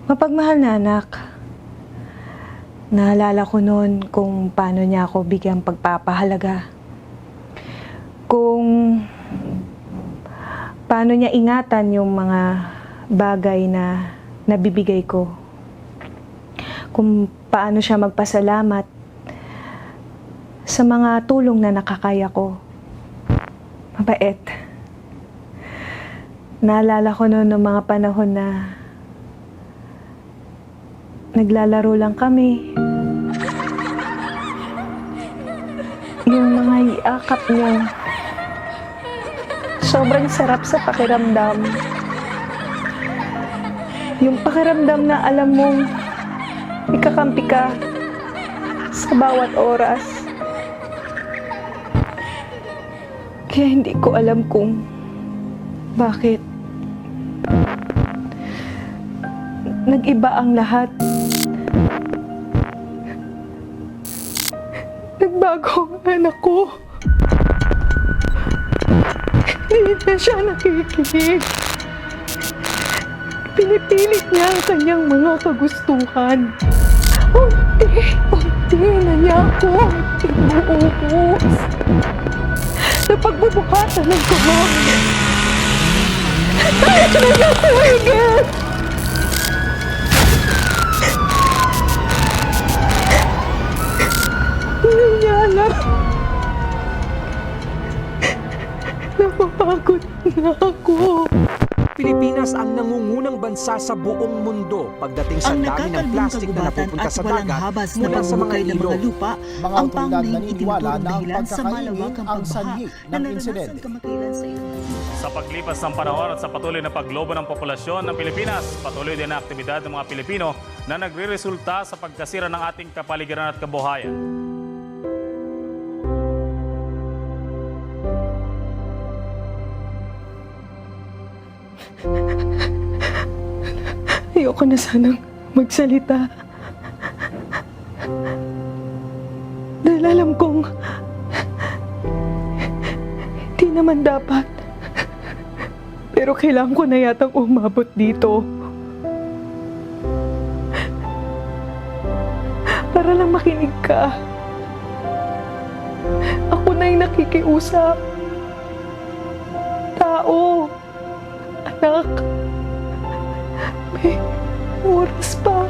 Mapagmahal na anak, naalala ko noon kung paano niya ako bigyang pagpapahalaga. Kung paano niya ingatan yung mga bagay na nabibigay ko. Kung paano siya magpasalamat sa mga tulong na nakakaya ko. Mabait. Naalala ko noon ng mga panahon na naglalaro lang kami. Yung mga iakap niya, sobrang sarap sa pakiramdam. Yung pakiramdam na alam mong ikakampi ka sa bawat oras. Kaya hindi ko alam kung bakit nag-iba ang lahat. Nagbago ang anak ko. Hindi na siya nakikinig. Pinipilit niya ang kanyang mga kagustuhan. Unti na niya ako inuubos. Sa pagbubukasan ng kumot. Kahit na niya tumigil! Hindi niya alam. Napapagod na ako. Pilipinas ang nangungunang bansa sa buong mundo pagdating sa dami ng plastik na napupunta sa dagat mula sa mga ilog. Lupa, Mga ang otoridad pangnahing naniniwala itinuturong na ang dahilan sa pagkakaingin malawakang ang pagbaha sanhi na ng naranasan insidente. kamakailan sa ilang Sa paglipas ng panahon at sa patuloy na paglobo ng populasyon ng Pilipinas, patuloy din ang aktibidad ng mga Pilipino na nagre-resulta sa pagkasira ng ating kapaligiran at kabuhayan. Ayoko na sanang magsalita. Dahil alam kong hindi naman dapat. Pero kailangan ko na yatang umabot dito. Para lang makinig ka. Ako na yung nakikiusap. Tao. Anak. May oras pa.